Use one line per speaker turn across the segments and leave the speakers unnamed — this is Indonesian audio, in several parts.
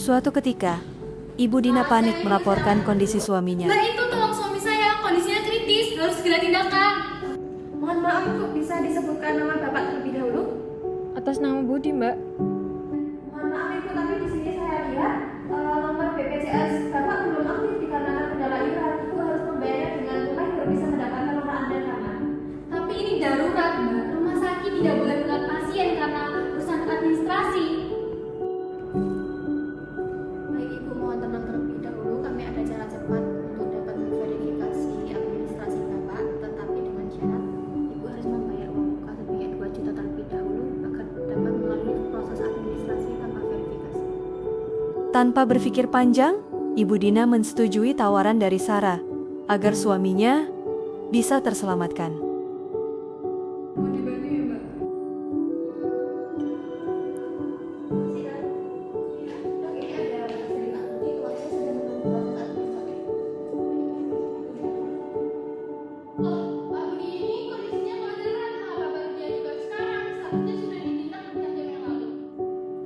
Suatu ketika, Ibu Dina panik melaporkan kondisi suaminya.
Mbak, itu tolong suami saya, kondisinya kritis, harus segera tindakan.
Mohon maaf, Bu, bisa disebutkan nama Bapak terlebih dahulu?
Atas nama Budi, Mbak.
Mohon maaf Ibu, tapi di sini saya lihat nomor BPJS Bapak belum aktif dikarenakan kendala iuran. Ibu harus membayarnya dengan tunai baru bisa mendapatkan nomor Anda karena.
Tapi ini darurat, Mbak. Rumah sakit tidak boleh merawat pasien karena urusan administrasi.
Baik Ibu, mohon tenang terlebih dahulu. Kami ada cara cepat untuk dapat memverifikasi administrasi Bapak, tetapi dengan syarat Ibu harus membayar uang muka sebesar 2 juta terlebih dahulu agar dapat melalui proses administrasi tanpa verifikasi.
Tanpa berpikir panjang, Ibu Dina mensetujui tawaran dari Sarah agar suaminya bisa terselamatkan.
Mau dibantu ya, Mbak?
Oh, Pak Budi ini kondisinya moderat. Kenapa baru diajukan sekarang? Seharusnya sudah ditindak sejak jam yang lalu.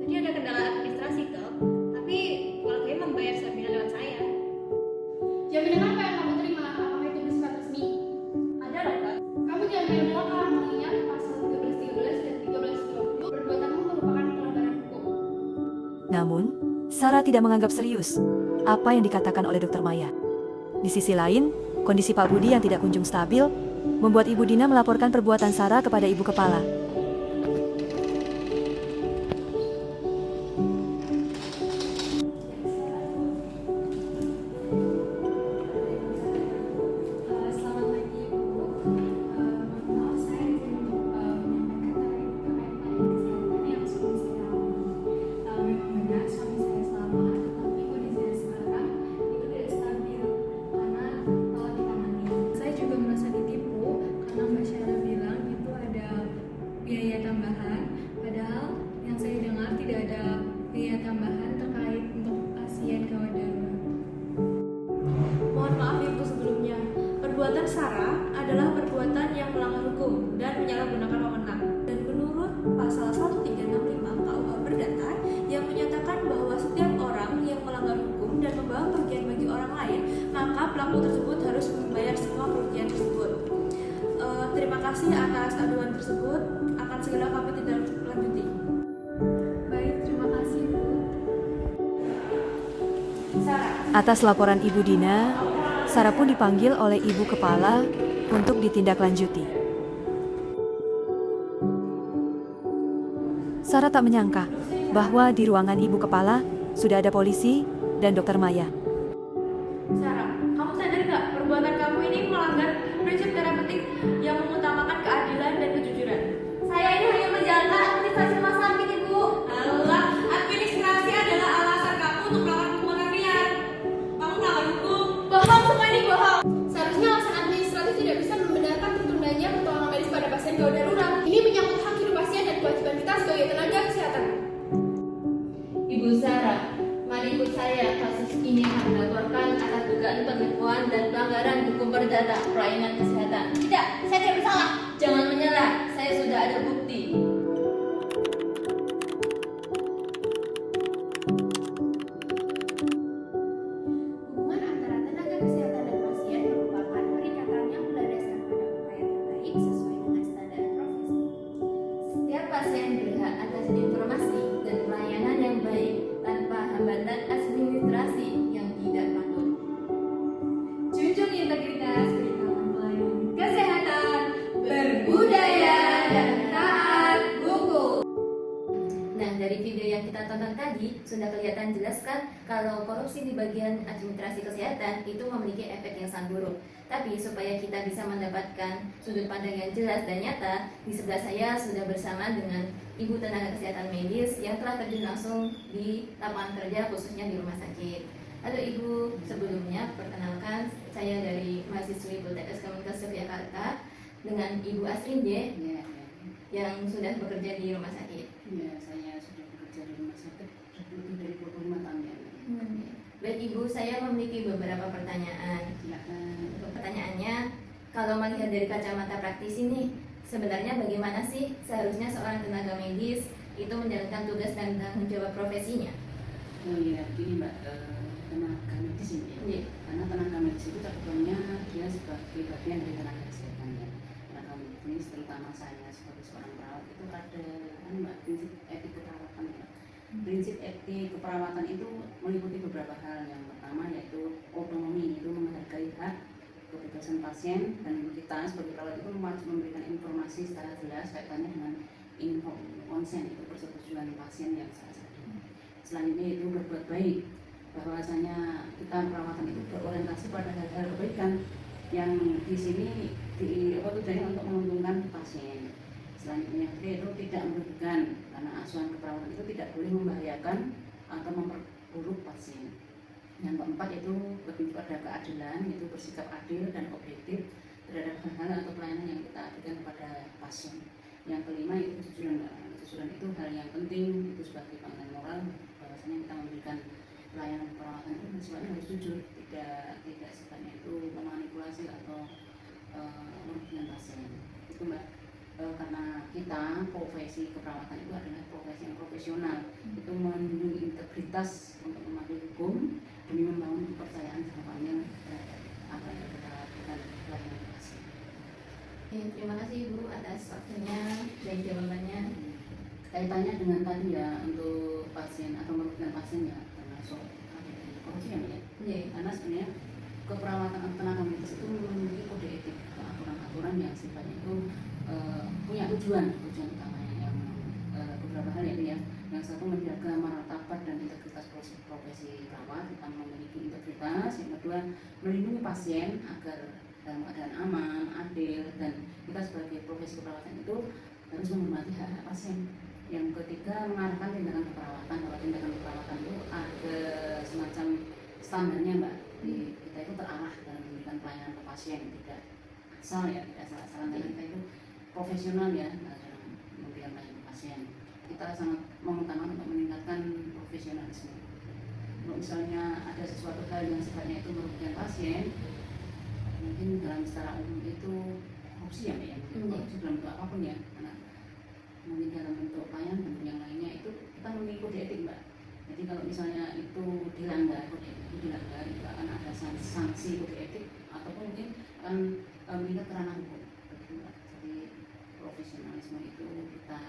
Tadi ada kendala administrasi toh, tapi keluarganya membayar jaminan lewat saya.
Jaminan apa yang kamu terima? Apakah itu bersifat resmi?
Ada loh Pak.
Kamu jangan main belakang, mengingat pasal 1313 dan 1320 perbuatanmu merupakan pelanggaran hukum.
Namun, Sarah tidak menganggap serius apa yang dikatakan oleh Dr. Maya. Di sisi lain, kondisi Pak Budi yang tidak kunjung stabil membuat Ibu Dina melaporkan perbuatan Sarah kepada Ibu Kepala.
Selamat pagi, Bu. Mohon maaf, saya izin untuk menyampaikan terkait yang suami saya alami. Memang benar suami saya selamat, tetapi kondisinya sekarang itu tidak stabil karena ditangani.
Saya juga merasa ditipu karena Mbak Syara bilang itu ada biaya tambahan, padahal yang saya dengar tidak ada biaya tambahan terkait untuk pasien gawat darurat.
Mohon maaf Ibu sebelumnya. Perbuatan Sarah adalah perbuatan yang melanggar hukum dan menyalahgunakan wewenang. Dan menurut pasal 1365 KUH Perdata yang menyatakan bahwa setiap orang yang melanggar hukum dan membawa kerugian bagi orang lain, maka pelaku tersebut harus membayar semua kerugian tersebut. Terima kasih atas aduan tersebut. Akan segera kami tindak lanjuti.
Baik, terima kasih, Bu.
Sarah.
Atas laporan Ibu Dina, Sarah pun dipanggil oleh Ibu Kepala untuk ditindaklanjuti. Sarah tak menyangka bahwa di ruangan Ibu Kepala sudah ada polisi dan Dr. Maya.
Sarah, kamu sadar nggak perbuatan kamu ini melanggar prinsip terapeutik yang mengutamakan keadilan dan kejujuran? Saya ini hanya menjalankan administrasi rumah sakit, Ibu. Allah, administrasi adalah alasan kamu untuk melakukan pembunuhan liar. Kamu melanggar hukum.
Bohong, semua ini bohong. Seharusnya alasan administratif tidak bisa membenarkan tertundanya pertolongan medis pada pasien gawat darurat. Ini menyangkut hak hidup pasien dan kewajiban kita sebagai tenaga kesehatan.
Ibu Sarah, mari ikut saya. Kasus ini akan dilaporkan atas dugaan penipuan dan pelanggaran hukum perdata pelayanan kesehatan.
Tidak, saya tidak bersalah.
Jangan menyerah, saya sudah ada bukti.
Hubungan antara tenaga kesehatan dan pasien merupakan perikatan yang berlandaskan pada upaya terbaik sesuai dengan standar profesi.
Setiap pasien berhak atas informasi dan pelayanan yang baik tanpa hambatan administrasi yang tidak patut.
Junjung integritas, berikan pelayanan kesehatan, berbudaya dan taat
tadi sudah kelihatan jelas kan kalau korupsi di bagian administrasi kesehatan itu memiliki efek yang sangat buruk. Tapi supaya kita bisa mendapatkan sudut pandang yang jelas dan nyata, di sebelah saya sudah bersama dengan Ibu tenaga kesehatan medis yang telah terjun langsung di lapangan kerja khususnya di rumah sakit. Halo Ibu, sebelumnya perkenalkan saya dari mahasiswi Poltekkes Kemenkes Yogyakarta dengan Ibu Asrin J
Ya,
yang sudah bekerja di rumah sakit.
ya, saya sudah bekerja di rumah sakit lebih dari 25 tahun ya.
Baik Ibu, saya memiliki beberapa pertanyaan.
Silakan.
Pertanyaannya, kalau melihat dari kacamata praktis ini, sebenarnya bagaimana sih seharusnya seorang tenaga medis itu menjalankan tugas dan tanggung jawab profesinya?
Oh iya, begini Mbak, tenaga medis ini ya.
Iya.
Karena tenaga medis itu cakupannya dia sebagai bagian dari tenaga kesehatan ya. Tenaga medis, terutama saya sebagai seorang perawat itu ada Mbak, prinsip etik keperawatan ya. Prinsip etik keperawatan itu meliputi beberapa hal. Yang pertama yaitu otonomi, itu menghargai hak kebebasan pasien, dan kita sebagai perawat itu wajib memberikan informasi secara jelas kaitannya dengan info konsen, itu persetujuan pasien yang salah satu. Selanjutnya itu berbuat baik, bahwasanya kita perawatan itu berorientasi pada hal-hal kebaikan yang di sini tujuannya untuk menguntungkan pasien. Selanjutnya itu tidak merugikan, karena asuhan keperawatan itu tidak boleh membahayakan atau memperburuk pasien. Yang keempat itu lebih pada keadilan, itu bersikap adil dan objektif terhadap hal-hal atau pelayanan yang kita berikan kepada pasien. Yang kelima itu kejujuran. Kejujuran itu hal yang penting, itu sebagai panggilan moral, bahwasanya kita memberikan pelayanan perawatan itu sifatnya harus jujur, tidak sifatnya itu memanipulasi atau merugikan pasien. Itu Mbak. Karena kita profesi keperawatan itu adalah profesi yang profesional, itu menunjukkan integritas untuk mematuhi hukum demi membangun kepercayaan jangka panjang terhadap apa yang kita lakukan pelayanan pasien.
Terima kasih Ibu atas waktunya dan jawabannya.
Kaitannya dengan tadi ya, untuk pasien atau merugikan pasien ya, termasuk korupsi ya Mbak ya.
Iya.
Karena sebenarnya keperawatan tenaga medis itu memiliki kode etik atau aturan-aturan yang sifatnya itu punya tujuan utamanya yang beberapa hal ya. Yang satu menjaga martabat dan integritas profesi perawat, kita memiliki integritas. Yang kedua melindungi pasien agar dalam keadaan aman, adil, dan kita sebagai profesi keperawatan itu harus menghormati hak pasien. Yang ketiga mengarahkan tindakan keperawatan, bahwa tindakan keperawatan itu ada semacam standarnya Mbak. Kita itu terarah dalam memberikan pelayanan ke pasien, tidak asal ya, tidak asal-asalan. Kita itu profesional ya dalam memberikan pelayanan ke pasien. Kita sangat mengutamakan untuk meningkatkan profesionalisme. Kalau misalnya ada sesuatu hal yang sifatnya itu merugikan pasien, mungkin dalam secara umum itu korupsi ya Mbak ya, korupsi dalam bentuk apapun ya, karena mungkin dalam bentuk pelayanan bentuk yang lainnya itu kita memiliki kode etik Mbak. Jadi kalau misalnya itu dilanggar, kode etik itu dilanggar, itu akan ada sanksi kode etik ataupun mungkin akan meningkat ke ranah hukum. Jadi profesionalisme itu kita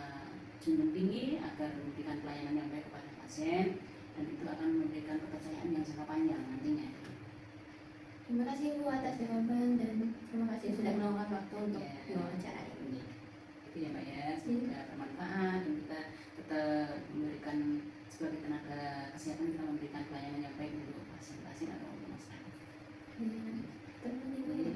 junjung tinggi agar memberikan pelayanan yang baik kepada pasien, dan itu akan memberikan kepercayaan yang jangka panjang nantinya.
Terima kasih Bu atas jawaban dan terima kasih sudah meluangkan waktu untuk diwawancara ini.
Itu ya Mbak ya, semoga bermanfaat dan kita tetap memberikan sebagai tenaga kesehatan, kita memberikan pelayanan yang baik untuk pasien-pasien atau untuk masyarakat.
Terima kasih Bu.